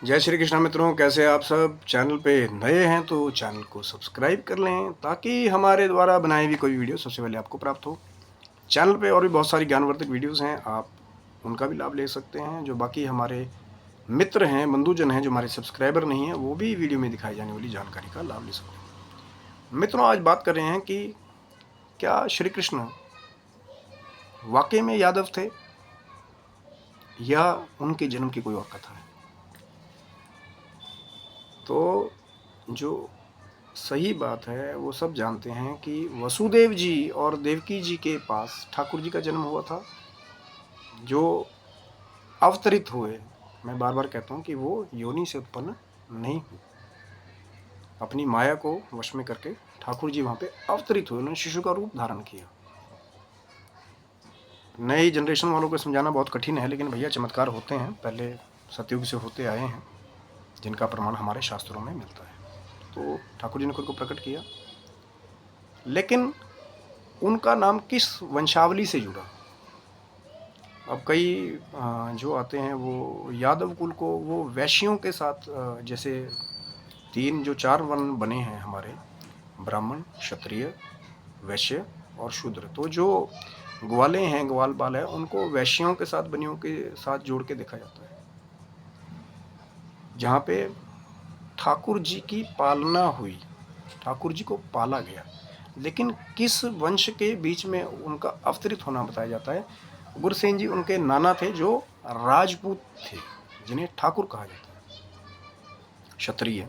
जय श्री कृष्ण मित्रों, कैसे आप सब। चैनल पे नए हैं तो चैनल को सब्सक्राइब कर लें ताकि हमारे द्वारा बनाई हुई कोई वीडियो सबसे पहले आपको प्राप्त हो। चैनल पे और भी बहुत सारी ज्ञानवर्धक वीडियोस हैं, आप उनका भी लाभ ले सकते हैं। जो बाकी हमारे मित्र हैं, बंधुजन हैं, जो हमारे सब्सक्राइबर नहीं हैं, वो भी वीडियो में दिखाई जाने वाली जानकारी का लाभ ले सकते हैं। मित्रों, आज बात कर रहे हैं कि क्या श्री कृष्ण वाकई में यादव थे या उनके जन्म की कोई और कथा है। तो जो सही बात है वो सब जानते हैं कि वसुदेव जी और देवकी जी के पास ठाकुर जी का जन्म हुआ था, जो अवतरित हुए। मैं बार बार कहता हूँ कि वो योनि से उत्पन्न नहीं हुए, अपनी माया को वश में करके ठाकुर जी वहाँ पे अवतरित हुए, उन्होंने शिशु का रूप धारण किया। नई जनरेशन वालों को समझाना बहुत कठिन है, लेकिन भैया चमत्कार होते हैं, पहले सतयुग से होते आए हैं, जिनका प्रमाण हमारे शास्त्रों में मिलता है। तो ठाकुर जी ने खुद को प्रकट किया, लेकिन उनका नाम किस वंशावली से जुड़ा। अब कई जो आते हैं वो यादव कुल को वो वैश्यों के साथ, जैसे तीन जो चार वर्ण बने हैं हमारे, ब्राह्मण, क्षत्रिय, वैश्य और शूद्र। तो जो ग्वाले हैं, ग्वाल बाल है, उनको वैश्यों के साथ, बनियों के साथ जोड़ के देखा जाता है, जहाँ पे ठाकुर जी की पालना हुई, ठाकुर जी को पाला गया। लेकिन किस वंश के बीच में उनका अवतरित होना बताया जाता है। गुरसेन जी उनके नाना थे, जो राजपूत थे, जिन्हें ठाकुर कहा जाता है, क्षत्रिय।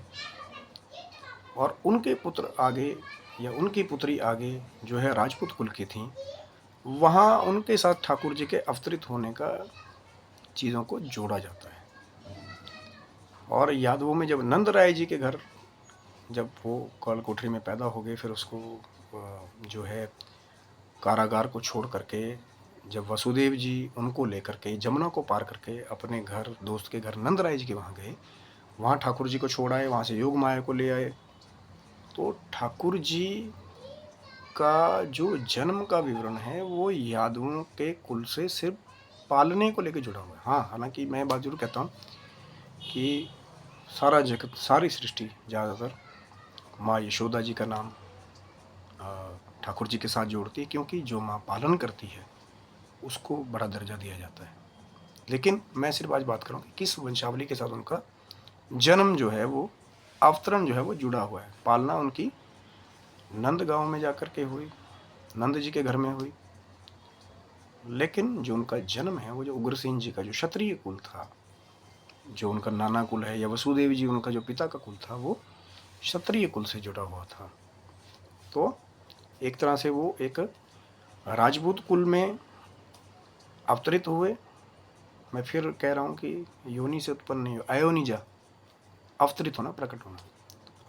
और उनके पुत्र आगे, या उनकी पुत्री आगे जो है राजपूत कुल की थी, वहाँ उनके साथ ठाकुर जी के अवतरित होने का चीज़ों को जोड़ा जाता है। और यादवों में जब नंद राय जी के घर, जब वो कल कोठरी में पैदा हो गए, फिर उसको जो है कारागार को छोड़ करके जब वसुदेव जी उनको लेकर के जमुना को पार करके अपने घर, दोस्त के घर नंद राय जी के वहाँ गए, वहाँ ठाकुर जी को छोड़ आए, वहाँ से योग माया को ले आए। तो ठाकुर जी का जो जन्म का विवरण है वो यादवों के कुल से सिर्फ पालने को लेकर जुड़ा हुआ है। हाँ, हालांकि मैं बात जरूर कहता हूँ कि सारा जगत, सारी सृष्टि ज़्यादातर माँ यशोदा जी का नाम ठाकुर जी के साथ जोड़ती है, क्योंकि जो माँ पालन करती है उसको बड़ा दर्जा दिया जाता है। लेकिन मैं सिर्फ आज बात करूँ कि किस वंशावली के साथ उनका जन्म जो है, वो अवतरण जो है वो जुड़ा हुआ है। पालना उनकी नंद गांव में जाकर के हुई, नंद जी के घर में हुई, लेकिन जो उनका जन्म है वो जो उग्रसेन जी का जो क्षत्रिय कुल था, जो उनका नाना कुल है, या वसुदेव जी उनका जो पिता का कुल था, वो क्षत्रिय कुल से जुड़ा हुआ था। तो एक तरह से वो एक राजपूत कुल में अवतरित हुए। मैं फिर कह रहा हूँ कि योनि से उत्पन्न नहीं, अयोनिजा, अवतरित होना, प्रकट होना।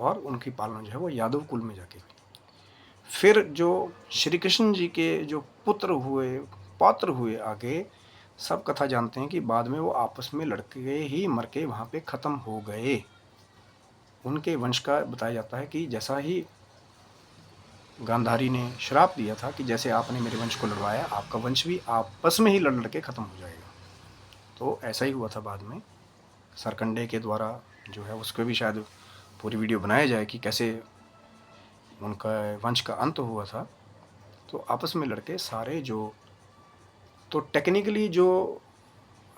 और उनकी पालना जो है वो यादव कुल में जाके हुई। फिर जो श्री कृष्ण जी के जो पुत्र हुए, पौत्र हुए आगे, सब कथा जानते हैं कि बाद में वो आपस में लड़के ही मर के वहाँ पे ख़त्म हो गए। उनके वंश का बताया जाता है कि जैसा ही गांधारी ने श्राप दिया था कि जैसे आपने मेरे वंश को लड़वाया, आपका वंश भी आपस में ही लड़ लड़ के ख़त्म हो जाएगा। तो ऐसा ही हुआ था बाद में। सरकंडे के द्वारा जो है उसको भी शायद पूरी वीडियो बनाया जाए कि कैसे उनका वंश का अंत हुआ था। तो आपस में लड़के सारे जो, तो टेक्निकली जो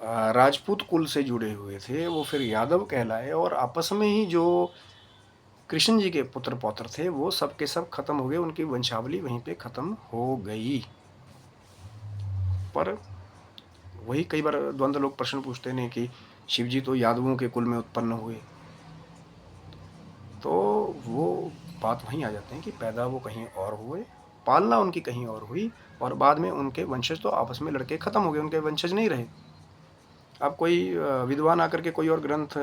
राजपूत कुल से जुड़े हुए थे वो फिर यादव कहलाए, और आपस में ही जो कृष्ण जी के पुत्र पौत्र थे वो सब के सब खत्म हो गए, उनकी वंशावली वहीं पे खत्म हो गई। पर वही कई बार द्वंद्व लोग प्रश्न पूछते हैं कि शिव जी तो यादवों के कुल में उत्पन्न हुए, तो वो बात वहीं आ जाते हैं कि पैदा वो कहीं और हुए, पालना उनकी कहीं और हुई, और बाद में उनके वंशज तो आपस में लड़के खत्म हो गए, उनके वंशज नहीं रहे। अब कोई विद्वान आकर के कोई और ग्रंथ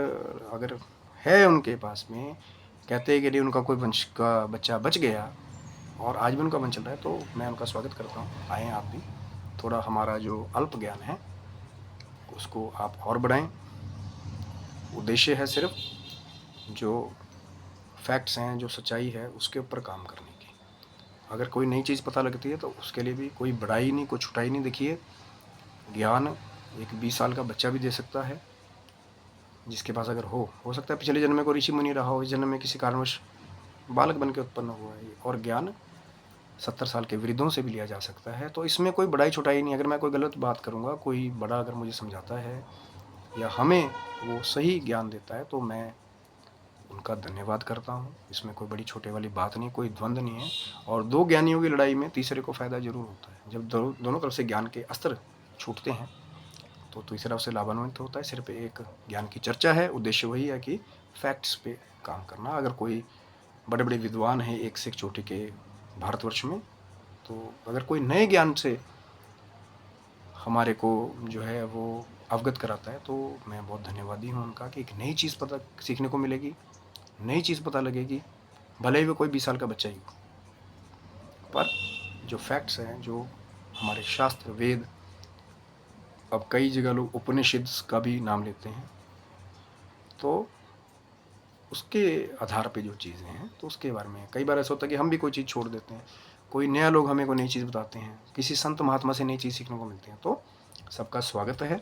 अगर है उनके पास में, कहते हैं कि नहीं उनका कोई वंश का बच्चा बच गया और आज भी उनका वंश चल रहा है, तो मैं उनका स्वागत करता हूँ। आएँ आप भी, थोड़ा हमारा जो अल्प ज्ञान है उसको आप और बढ़ाएं। उद्देश्य है सिर्फ जो फैक्ट्स हैं, जो सच्चाई है, उसके ऊपर काम करने की। अगर कोई नई चीज़ पता लगती है तो उसके लिए भी कोई बढ़ाई नहीं, कोई छुटाई नहीं। देखिए, ज्ञान एक 20 साल का बच्चा भी दे सकता है, जिसके पास अगर हो सकता है पिछले जन्म में कोई ऋषि मुनि रहा हो, इस जन्म में किसी कारणवश बालक बन के उत्पन्न हुआ है, और ज्ञान 70 साल के वृद्धों से भी लिया जा सकता है। तो इसमें कोई बड़ाई छोटाई नहीं। अगर मैं कोई गलत बात करूँगा, कोई बड़ा अगर मुझे समझाता है या हमें वो सही ज्ञान देता है, तो मैं उनका धन्यवाद करता हूँ। इसमें कोई बड़ी छोटे वाली बात नहीं, कोई द्वंद्व नहीं है। और दो ज्ञानियों की लड़ाई में तीसरे को फ़ायदा जरूर होता है। जब दोनों तरफ से ज्ञान के अस्त्र छूटते हैं तो तीसरा उससे लाभान्वित होता है। सिर्फ एक ज्ञान की चर्चा है, उद्देश्य वही है कि फैक्ट्स पे काम करना। अगर कोई बड़े बड़े विद्वान हैं एक से एक चोटी के भारतवर्ष में, तो अगर कोई नए ज्ञान से हमारे को जो है वो अवगत कराता है, तो मैं बहुत धन्यवादी हूँ उनका कि एक नई चीज़ पता सीखने को मिलेगी, नई चीज़ पता लगेगी, भले ही वो कोई 20 साल का बच्चा ही हो। पर जो फैक्ट्स हैं, जो हमारे शास्त्र वेद, अब कई जगह लोग उपनिषद का भी नाम लेते हैं, तो उसके आधार पे जो चीज़ें हैं, तो उसके बारे में कई बार ऐसा होता है कि हम भी कोई चीज़ छोड़ देते हैं, कोई नया लोग हमें कोई नई चीज़ बताते हैं, किसी संत महात्मा से नई चीज़ सीखने को मिलती है। तो सबका स्वागत है,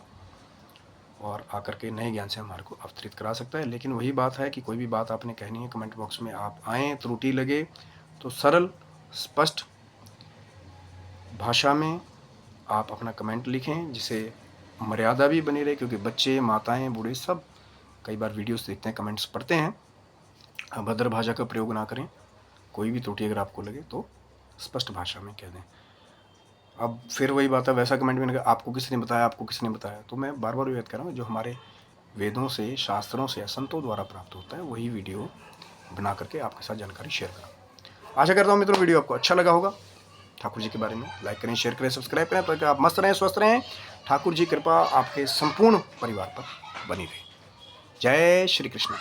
और आकर के नए ज्ञान से हमारे को अवतरित करा सकता है। लेकिन वही बात है कि कोई भी बात आपने कहनी है, कमेंट बॉक्स में आप आएँ, त्रुटि लगे तो सरल स्पष्ट भाषा में आप अपना कमेंट लिखें, जिसे मर्यादा भी बनी रहे, क्योंकि बच्चे, माताएं, बूढ़े सब कई बार वीडियोस देखते हैं, कमेंट्स पढ़ते हैं। अभद्र भाषा का प्रयोग ना करें। कोई भी त्रुटि अगर आपको लगे तो स्पष्ट भाषा में कह दें। अब फिर वही बात है, वैसा कमेंट में आपको किसने बताया, आपको किसने बताया, तो मैं बार बार याद कर रहा हूँ, जो हमारे वेदों से, शास्त्रों से या संतों द्वारा प्राप्त होता है, वही वीडियो बना करके आपके साथ जानकारी शेयर करा। आशा करता हूँ मित्रों वीडियो आपको अच्छा लगा होगा। ठाकुर जी के बारे में लाइक करें, शेयर करें, सब्सक्राइब करें, ताकि आप मस्त रहें, स्वस्थ रहें। ठाकुर जी कृपा आपके संपूर्ण परिवार पर बनी रहे। जय श्री कृष्ण।